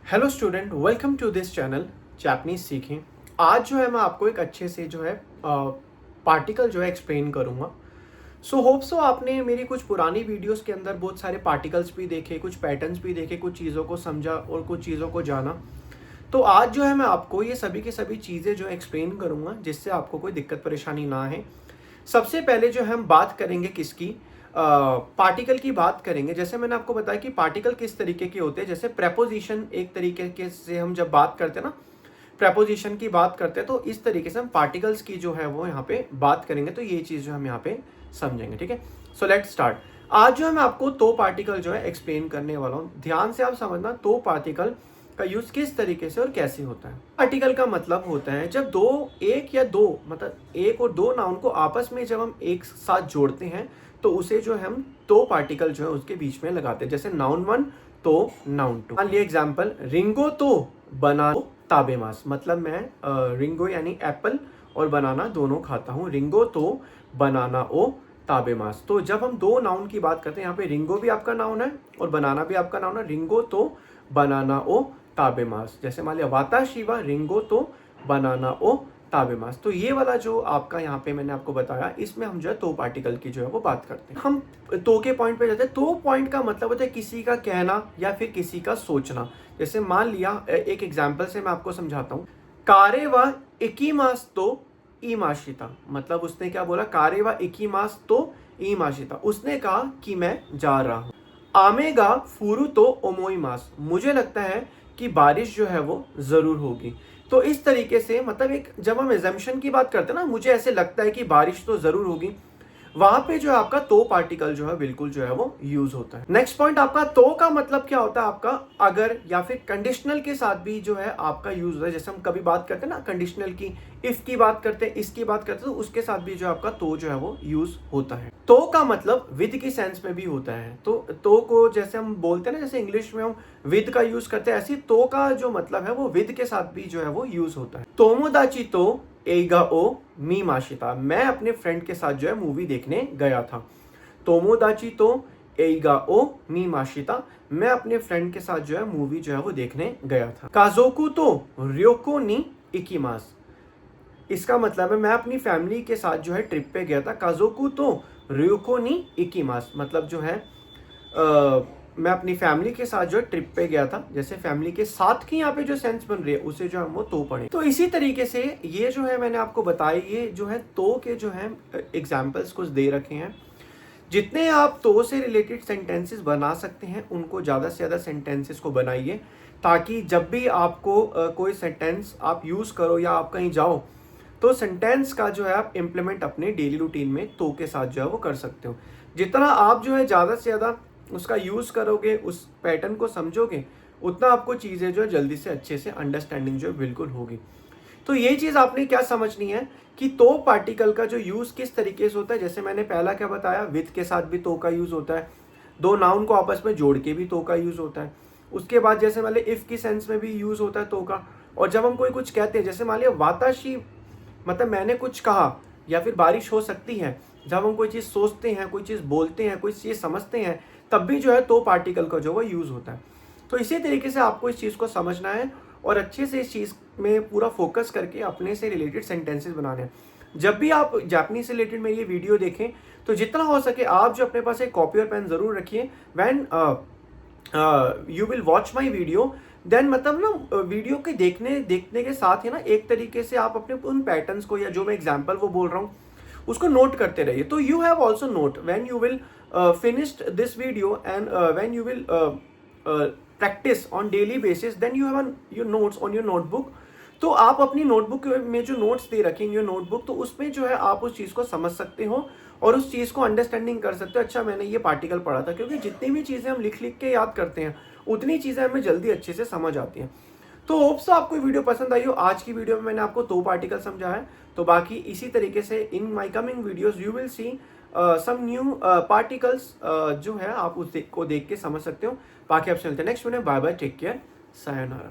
Hello student, welcome to this channel Japanese सीखें। आज जो है मैं आपको एक अच्छे से जो है पार्टिकल जो है एक्सप्लेन करूँगा। सो होप सो आपने मेरी कुछ पुरानी वीडियोस के अंदर बहुत सारे पार्टिकल्स भी देखे, कुछ पैटर्न्स भी देखे, कुछ चीज़ों को समझा और कुछ चीज़ों को जाना। तो आज जो है मैं आपको ये सभी की सभी चीज़ें जो एक्सप्लेन करूँगा जिससे आपको कोई दिक्कत परेशानी ना है। सबसे पहले जो हम बात करेंगे किसकी, पार्टिकल की बात करेंगे। जैसे मैंने आपको बताया कि पार्टिकल किस तरीके के होते हैं। जैसे प्रेपोजिशन एक तरीके के से हम जब बात करते हैं ना, प्रेपोजिशन की बात करते हैं, तो इस तरीके से हम पार्टिकल्स की जो है वो यहाँ पे बात करेंगे। तो ये चीज़ जो हम यहाँ पे समझेंगे, ठीक है। So let's start. आज जो है मैं आपको दो पार्टिकल जो है एक्सप्लेन करने वाला हूँ। ध्यान से आप समझना, दो पार्टिकल का यूज किस तरीके से और कैसे होता है। पार्टिकल का मतलब होता है जब एक या दो मतलब एक और दो नाउन को आपस में जब हम एक साथ जोड़ते हैं तो उसे जो हम दो पार्टिकल जो है उसके बीच में लगाते हैं। जैसे नाउन वन तो नाउन टू। मान लिया एग्जाम्पल, रिंगो तो बनाना ताबेमास। मतलब मैं रिंगो यानी एप्पल और बनाना दोनों खाता हूँ। रिंगो तो बनाना ओ ताबेमास। तो जब हम दो नाउन की बात करते हैं, यहाँ पे रिंगो भी आपका नाउन है और बनाना भी आपका नाउन है। रिंगो तो बनाना ओ ताबेमास। जैसे मान लिया वाता शिवा रिंगो तो बनाना ओ ताबेमास। तो ये वाला जो आपका यहाँ पे मैंने आपको बताया, इसमें हम जो है तो पार्टिकल की जो है वो बात करते हैं। हम तो के पॉइंट पे जाते हैं। तो पॉइंट का मतलब होता है किसी का कहना या फिर किसी का सोचना। जैसे मान लिया, एक एग्जाम्पल से मैं आपको समझाता हूँ। कारे व इकीमास तो ईमाशिता। मतलब उसने क्या बोला, कारे व इकीमास तो ईमाशिता। उसने कहा कि मैं जा रहा हूँ। आमेगा फुरु तो ओमोईमास। मुझे लगता है कि बारिश जो है वो जरूर होगी। तो इस तरीके से मतलब एक जब हम एजम्पशन की बात करते हैं ना, मुझे ऐसे लगता है कि बारिश तो जरूर होगी, वहां पे जो है आपका तो पार्टिकल जो है बिल्कुल जो है वो यूज होता है। नेक्स्ट पॉइंट आपका तो का मतलब क्या होता है, आपका अगर या फिर कंडीशनल के साथ भी जो है आपका यूज होता है। जैसे हम कभी बात करते हैं ना कंडीशनल की, इफ की बात करते हैं, इसकी बात करते हैं, तो उसके साथ भी जो आपका तो जो है वो यूज होता है। तो का मतलब विद की सेंस में भी होता है। तो को जैसे हम बोलते हैं ना, जैसे इंग्लिश में हम विद का यूज करते हैं, ऐसी तो का जो मतलब है वो विद के साथ भी जो है वो यूज होता है। तोमोदाची तो एगा ओ मी माशिता। मैं अपने फ्रेंड के साथ जो है मूवी देखने गया था। तोमोदाची तो एगा ओ मी माशिता। मैं अपने फ्रेंड के साथ जो है मूवी जो है वो देखने गया था। काजोकू तो रियोको नी इकीमास। इसका मतलब है मैं अपनी फैमिली के साथ जो है ट्रिप पे गया था। काजोकू तो रियोको नी इकीमास। मतलब जो है मैं अपनी फैमिली के साथ जो ट्रिप पे गया था। जैसे फैमिली के साथ की यहाँ पे जो सेंस बन रही है उसे जो हम वो तो पढ़े। तो इसी तरीके से ये जो है मैंने आपको बताया, ये जो है तो के जो है एग्जाम्पल्स कुछ दे रखे हैं। जितने आप तो से रिलेटेड सेंटेंसेस बना सकते हैं उनको ज़्यादा से ज़्यादा सेंटेंसेस को बनाइए, ताकि जब भी आपको कोई सेंटेंस आप यूज़ करो या आप कहीं जाओ तो सेंटेंस का जो है आप इम्प्लीमेंट अपने डेली रूटीन में तो के साथ जो है वो कर सकते हो। जितना आप जो है ज़्यादा से ज़्यादा उसका यूज़ करोगे, उस पैटर्न को समझोगे, उतना आपको चीज़ें जो है जल्दी से अच्छे से अंडरस्टैंडिंग जो है बिल्कुल होगी। तो ये चीज़ आपने क्या समझनी है कि तो पार्टिकल का जो यूज़ किस तरीके से होता है। जैसे मैंने पहला क्या बताया, विद के साथ भी तो का यूज़ होता है, दो नाउन को आपस में जोड़ के भी तो का यूज़ होता है। उसके बाद जैसे मान लिया इफ़ की सेंस में भी यूज़ होता है तो का। और जब हम कोई कुछ कहते हैं, जैसे मान लिया वाताशी, मतलब मैंने कुछ कहा या फिर बारिश हो सकती है। जब हम कोई चीज़ सोचते हैं, कोई चीज़ बोलते हैं, कोई चीज़ समझते हैं, तब भी जो है तो पार्टिकल का जो वो यूज़ होता है। तो इसी तरीके से आपको इस चीज़ को समझना है और अच्छे से इस चीज़ में पूरा फोकस करके अपने से रिलेटेड सेंटेंसेस बनाने हैं। जब भी आप जापानीज से रिलेटेड मेरी ये वीडियो देखें तो जितना हो सके आप जो अपने पास एक कॉपी और पेन ज़रूर रखिए। When you will watch my video, then मतलब ना वीडियो के देखने के साथ ही ना एक तरीके से आप अपने उन पैटर्न्स को या जो मैं एग्जाम्पल वो बोल रहा हूँ उसको नोट करते रहिए। तो you have also note when you will finished this video and when you will practice on daily basis, then you have your notes on your notebook. तो आप अपनी नोटबुक में जो नोट्स दे रखेंगे नोटबुक, तो उसमें जो है आप उस चीज़ को समझ सकते हो और उस चीज़ को अंडरस्टैंडिंग कर सकते हो। अच्छा, मैंने ये पार्टिकल पढ़ा था, क्योंकि जितनी भी चीज़ें हम लिख लिख के याद करते हैं उतनी चीज़ें हमें जल्दी अच्छे से समझ आती हैं। तो होप्स आपको वीडियो पसंद आई हो। आज की वीडियो में मैंने आपको दो पार्टिकल समझा है। तो बाकी इसी तरीके से in my coming videos you will see some new particles जो है आप को देख के समझ सकते हो। बाकी आप चलते हैं next video. Bye bye, take care, sayonara.